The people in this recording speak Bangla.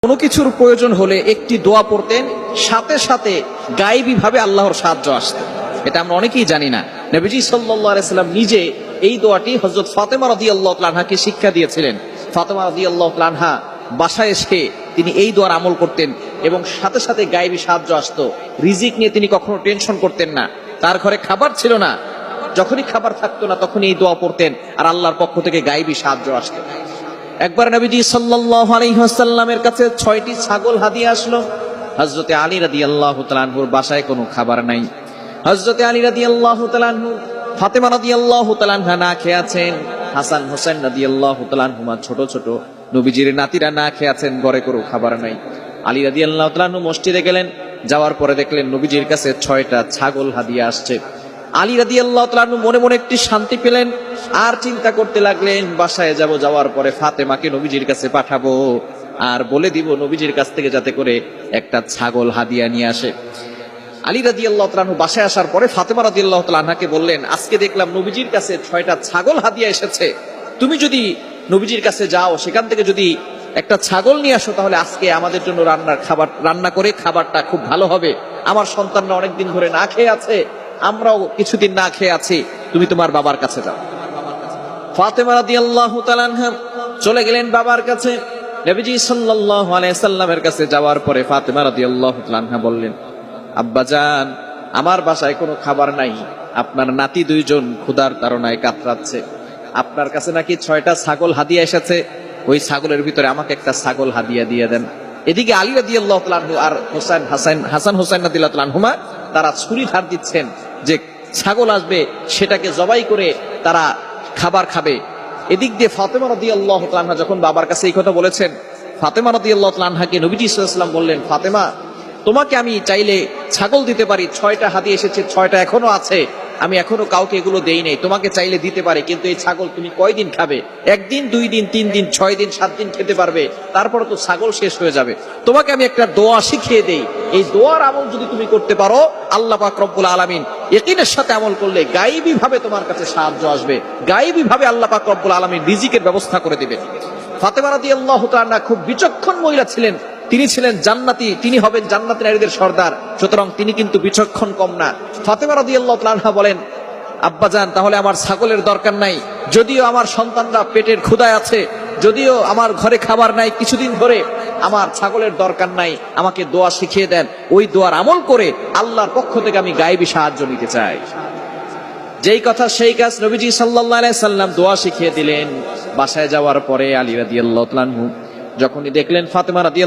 কোনো কিছুর প্রয়োজন হলে একটি দোয়া পড়তেন, সাথে সাথে গায়েবী ভাবে আল্লাহর সাহায্য আসতো। এটা আমরা অনেকেই জানি না। নবীজি সাল্লাল্লাহু আলাইহি সাল্লাম নিজে এই দোয়াটি হযরত ফাতেমা রাদিয়াল্লাহু তাআলা আনহাকে শিক্ষা দিয়েছিলেন। ফাতেমা রাদিয়াল্লাহু তাআলা আনহা বাসায় এসে তিনি এই দোয়ার আমল করতেন এবং সাথে সাথে গায়েবী সাহায্য আসতো। রিজিক নিয়ে তিনি কখনো টেনশন করতেন না। তার ঘরে খাবার ছিল না, যখনই খাবার থাকতো না তখনই এই দোয়া পড়তেন আর আল্লাহর পক্ষ থেকে গায়েবী সাহায্য আসতো। একবার নবীজি সাল্লাল্লাহু আলাইহি ওয়াসাল্লামের কাছে 6টি ছাগল হাদিয়া আসলো। হযরতে আলী রাদিয়াল্লাহু তাআলা আনহুর বাসায় কোনো খাবার নাই। হযরতে আলী রাদিয়াল্লাহু তাআলা আনহু, ফাতেমা রাদিয়াল্লাহু তাআলা আনহা না খেয়ে আছেন, হাসান হোসেন রাদিয়াল্লাহু তাআলা আনহুমা ছোট ছোট নবীজির নাতিরা না খেয়ে আছেন, ঘরে কোনো খাবার নাই। আলী রাদিয়াল্লাহু তাআলা আনহু মসজিদে গেলেন, যাওয়ার পরে দেখলেন নবীজির কাছে 6টা ছাগল হাদিয়া আসছে। আলী রাদিয়াল্লাহু তাআলা আনহু মনে মনে একটি শান্তি পেলেন, আর চিন্তা করতে লাগলেন বাসায় যাওয়ার পরে ফাতেমাকে নবীজির কাছে পাঠাবো আর বলে দিব নবীজির কাছ থেকে যাতে করে একটা ছাগল হাদিয়া নিয়ে আসে। আলী রাদিয়াল্লাহু তাআলা আনহু বাসায় আসার পরে ফাতেমা রাদিয়াল্লাহু তাআলা আনহাকে বললেন, আজকে দেখলাম নবীজির কাছে 6টা ছাগল হাদিয়া এসেছে, তুমি যদি নবীজির কাছে যাও সেখান থেকে যদি একটা ছাগল নিয়ে আসো তাহলে আজকে আমাদের জন্য রান্না করে খাবারটা খুব ভালো হবে। আমার সন্তানরা অনেকদিন ধরে না খেয়ে আছে, আমরাও কিছুদিন না খেয়ে আছি, তুমি তোমার বাবার কাছে যাও। ফাতেমা রাদিয়াল্লাহু তাআলা আনহা চলে গেলেন বাবার কাছে। নবীজি সাল্লাল্লাহু আলাইহি সাল্লামের কাছে যাওয়ার পরে ফাতেমা রাদিয়াল্লাহু তাআলা আনহা বললেন, আব্বাজান, আমার বাসায় কোনো খাবার নাই, আপনার নাতি 2জন ক্ষুধার তাড়নায় কাতরাচ্ছে, আপনার কাছে নাকি 6টা ছাগল হাদিয়া এসেছে, ওই ছাগলের ভিতরে আমাকে একটা ছাগল হাদিয়া দিয়ে দেন। এদিকে আলী রাদিয়াল্লাহু তাআলা আনহু আর হাসান হোসেন রাদিয়াল্লাহু তাআলা আনহুমা তারা ছুরি ধার দিচ্ছেন যে ছাগল আসবে সেটাকে জবাই করে তারা খাবার খাবে। এদিক দিয়ে ফাতেমা রাদিয়াল্লাহু তাআলা আনহা যখন বাবার কাছে এই কথা বলেছেন, ফাতেমা রাদিয়াল্লাহু তাআলা আনহাকে নবীজি সাল্লাল্লাহু আলাইহি ওয়াসাল্লাম বললেন, ফাতেমা, তোমাকে আমি চাইলে ছাগল দিতে পারি, 6টা হাদিয়া এসেছে, 6টা এখনো আছে, আমি এখনো কাউকে এগুলো দেই নাই, তোমাকে চাইলে দিতে পারি, কিন্তু এই ছাগল তুমি কয়দিন খাবে? 1 দিন, 2 দিন, 3 দিন, 6 দিন, 7 দিন খেতে পারবে, তারপরে তো ছাগল শেষ হয়ে যাবে। তোমাকে আমি একটা দোয়া শিখিয়ে দেই, এই দোয়ার আমল যদি তুমি করতে পারো, আল্লাহ পাক রব্বুল আলামিন ইয়াকিনের সাথে আমল করলে গায়েবী ভাবে তোমার কাছে সাহায্য আসবে, গায়েবী ভাবে আল্লাহ পাক রব্বুল আলামিন রিজিকের ব্যবস্থা করে দিবেন। ফাতেমা রাদিয়াল্লাহু তাআলা খুব বিচক্ষণ মহিলা ছিলেন, তিনি ছিলেন জান্নাতি, তিনি হবেন জান্নাতি নারীদের সর্দার, সুতরাং তিনি কিন্তু বিচক্ষণ কম না। ফাতেমা রাদিয়াল্লাহু তাআলা আনহা বলেন, আব্বাজান, তাহলে আমার ছাগলের দরকার নাই, যদিও আমার সন্তানরা পেটের ক্ষুধায় আছে, যদিও আমার ঘরে খাবার নাই কিছুদিন ধরে, আমার ছাগলের দরকার নাই, আমাকে দোয়া শিখিয়ে দেন, ওই দোয়ার আমল করে আল্লাহর পক্ষ থেকে আমি গায়েবী সাহায্য নিতে চাই। যেই কথা সেই কাজ, নবীজি সাল্লাল্লাহু আলাইহি সাল্লাম দোয়া শিখিয়ে দিলেন। বাসায় যাওয়ার পরে আলী রাদিয়াল্লাহু তাআলা আনহু যখনই দেখলেন ফাতেমা রাদিয়াল্লাহু